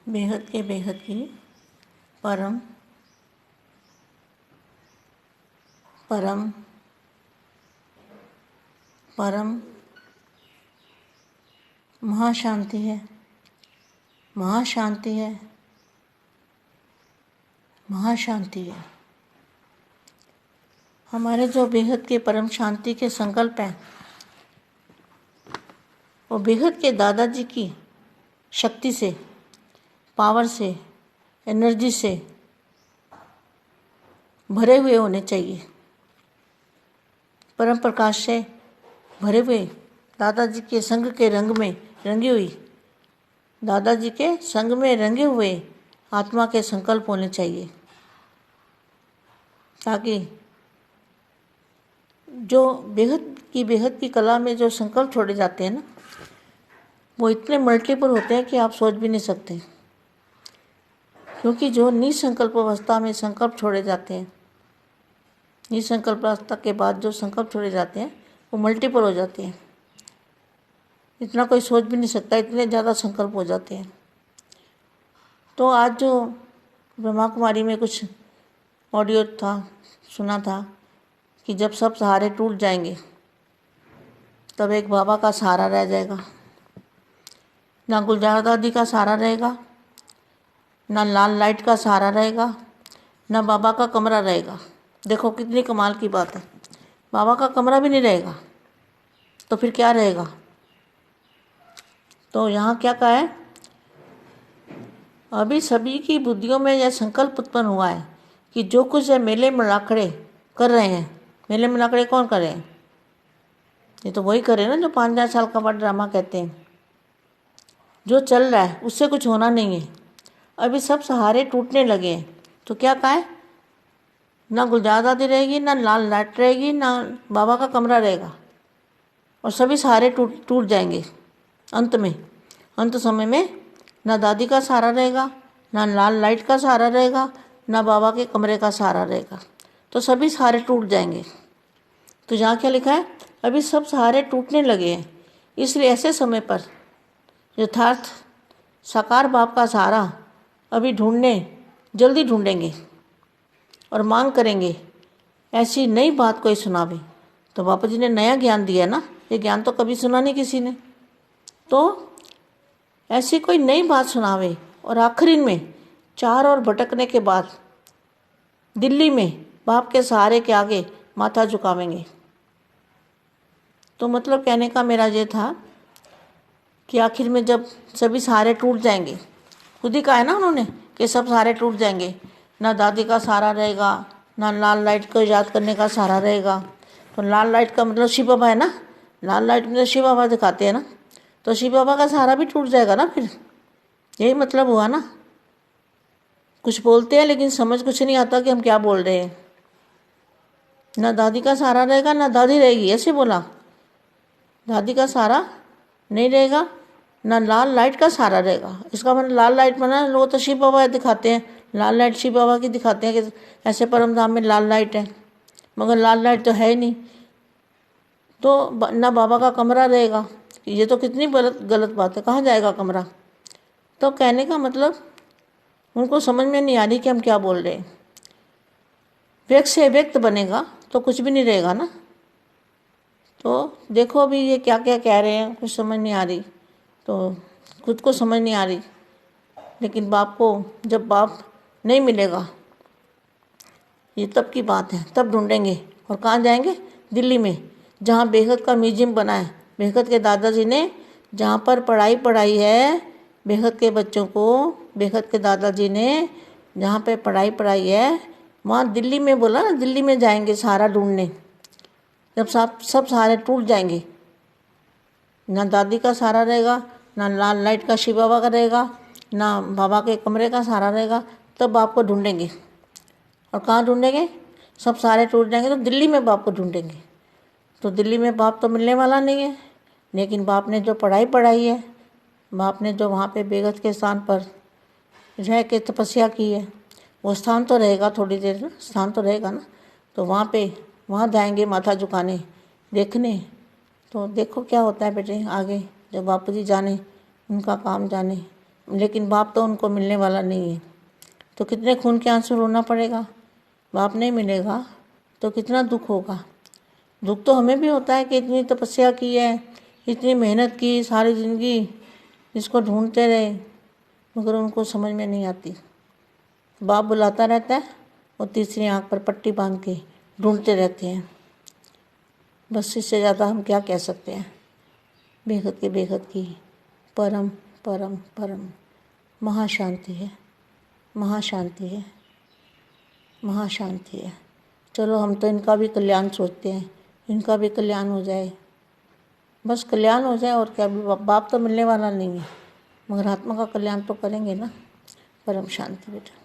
बेहद की परम परम परम महाशांति है, महाशांति है, महाशांति है। हमारे जो बेहद के परम शांति के संकल्प हैं, वो बेहद के दादाजी की शक्ति से, पावर से, एनर्जी से भरे हुए होने चाहिए। परम प्रकाश से भरे हुए, दादाजी के संग के रंग में रंगी हुई, दादाजी के संग में रंगे हुए आत्मा के संकल्प होने चाहिए, ताकि जो बेहद की कला में जो संकल्प छोड़े जाते हैं ना, वो इतने मल्टीपल होते हैं कि आप सोच भी नहीं सकते। क्योंकि जो निसंकल्प अवस्था में संकल्प छोड़े जाते हैं, निसंकल्प अवस्था के बाद जो संकल्प छोड़े जाते हैं वो मल्टीपल हो जाते हैं। इतना कोई सोच भी नहीं सकता, इतने ज़्यादा संकल्प हो जाते हैं। तो आज जो ब्रह्मा कुमारी में कुछ ऑडियो था, सुना था कि जब सब सहारे टूट जाएंगे तब एक बाबा का सहारा रह जाएगा। ना गुलजार दादी का सहारा रहेगा, ना लाल लाइट का सहारा रहेगा, ना बाबा का कमरा रहेगा। देखो कितनी कमाल की बात है, बाबा का कमरा भी नहीं रहेगा तो फिर क्या रहेगा। तो यहाँ क्या कहा है, अभी सभी की बुद्धियों में यह संकल्प उत्पन्न हुआ है कि जो कुछ है मेले मलाखड़े कर रहे हैं। मेले मलाखड़े कौन कर रहे हैं? ये तो वही करे ना जो 5,000 साल का बड़ा ड्रामा कहते हैं। जो चल रहा है उससे कुछ होना नहीं है। अभी सब सहारे टूटने लगे हैं। तो क्या कहा है, ना गुलजार दादी रहेगी, ना लाल लाइट रहेगी, ना बाबा का कमरा रहेगा, और सभी सहारे टूट जाएंगे। अंत समय में ना दादी का सहारा रहेगा, ना लाल लाइट का सहारा रहेगा, ना बाबा के कमरे का सहारा रहेगा। तो सभी सहारे टूट जाएंगे। तो यहाँ क्या लिखा है, अभी सब सहारे टूटने लगे हैं, इसलिए ऐसे समय पर यथार्थ साकार बाप का सहारा अभी जल्दी ढूंढेंगे और मांग करेंगे ऐसी नई बात कोई सुनावे। तो बापा जी ने नया ज्ञान दिया ना, ये ज्ञान तो कभी सुना नहीं किसी ने। तो ऐसी कोई नई बात सुनावे, और आखिरी में 4 और भटकने के बाद दिल्ली में बाप के सहारे के आगे माथा झुकावेंगे। तो मतलब कहने का मेरा ये था कि आखिर में जब सभी सहारे टूट जाएंगे, खुद ही कहा है ना उन्होंने कि सब सहारे टूट जाएंगे, ना दादी का सहारा रहेगा, ना लाल लाइट को याद करने का सहारा रहेगा। तो लाल लाइट का मतलब शिव बाबा है ना, लाल लाइट में तो शिव बाबा दिखाते हैं ना, तो शिव बाबा का सहारा भी टूट जाएगा ना। फिर यही मतलब हुआ ना। कुछ बोलते हैं लेकिन समझ कुछ नहीं आता कि हम क्या बोल रहे हैं। ना दादी का सहारा रहेगा, ना दादी रहेगी, ऐसे बोला। दादी का सहारा नहीं रहेगा, ना लाल लाइट का सहारा रहेगा। इसका मतलब लाल लाइट बना, लोग तो शिव बाबा दिखाते हैं, लाल लाइट शिव बाबा की दिखाते हैं कि ऐसे परम धाम में लाल लाइट है, मगर लाल लाइट तो है ही नहीं। तो ना बाबा का कमरा रहेगा। ये तो कितनी गलत बात है, कहाँ जाएगा कमरा। तो कहने का मतलब उनको समझ में नहीं आ रही कि हम क्या बोल रहे हैं। व्यक्त से व्यक्त बनेगा तो कुछ भी नहीं रहेगा ना। तो देखो अभी ये क्या क्या कह रहे हैं, कुछ समझ नहीं आ रही, तो खुद को समझ नहीं आ रही। लेकिन बाप को जब बाप नहीं मिलेगा, ये तब की बात है, तब ढूंढेंगे। और कहाँ जाएंगे? दिल्ली में, जहाँ बेहद का म्यूजियम बना है। बेहद के दादाजी ने जहाँ पर पढ़ाई है, बेहद के बच्चों को बेहद के दादाजी ने जहाँ पे पढ़ाई है, वहाँ दिल्ली में बोला ना, दिल्ली में जाएंगे सहारा ढूंढने। जब सब सहारे टूट जाएंगे, ना दादी का सहारा रहेगा, ना लाल लाइट का शिव बाबा का रहेगा, ना बाबा के कमरे का सहारा रहेगा, तब बाप को ढूंढेंगे। और कहाँ ढूंढेंगे? सब सहारे टूट जाएंगे तो दिल्ली में बाप को ढूंढेंगे। तो दिल्ली में बाप तो मिलने वाला नहीं है, लेकिन बाप ने जो पढ़ाई है, बाप ने जो वहाँ पे बेगत के स्थान पर रह के तपस्या की है, वो स्थान तो रहेगा थोड़ी देर ना, स्थान तो रहेगा ना। तो वहाँ जाएंगे माथा झुकाने, देखने। तो देखो क्या होता है बेटे आगे, जब बापू जी जाने, उनका काम जाने। लेकिन बाप तो उनको मिलने वाला नहीं है, तो कितने खून के आंसू रोना पड़ेगा। बाप नहीं मिलेगा तो कितना दुख होगा। दुख तो हमें भी होता है कि इतनी तपस्या की है, इतनी मेहनत की, सारी ज़िंदगी इसको ढूंढते रहे, मगर उनको समझ में नहीं आती। बाप बुलाता रहता है और तीसरी आंख पर पट्टी बांध के ढूंढते रहते हैं। बस इससे ज़्यादा हम क्या कह सकते हैं। बेहद के बेहद की परम परम परम महाशांति है, महाशांति है, महाशांति है। चलो हम तो इनका भी कल्याण सोचते हैं, इनका भी कल्याण हो जाए, बस कल्याण हो जाए और क्या। बाप तो मिलने वाला नहीं है, मगर आत्मा का कल्याण तो करेंगे ना। परम शांति बेटा।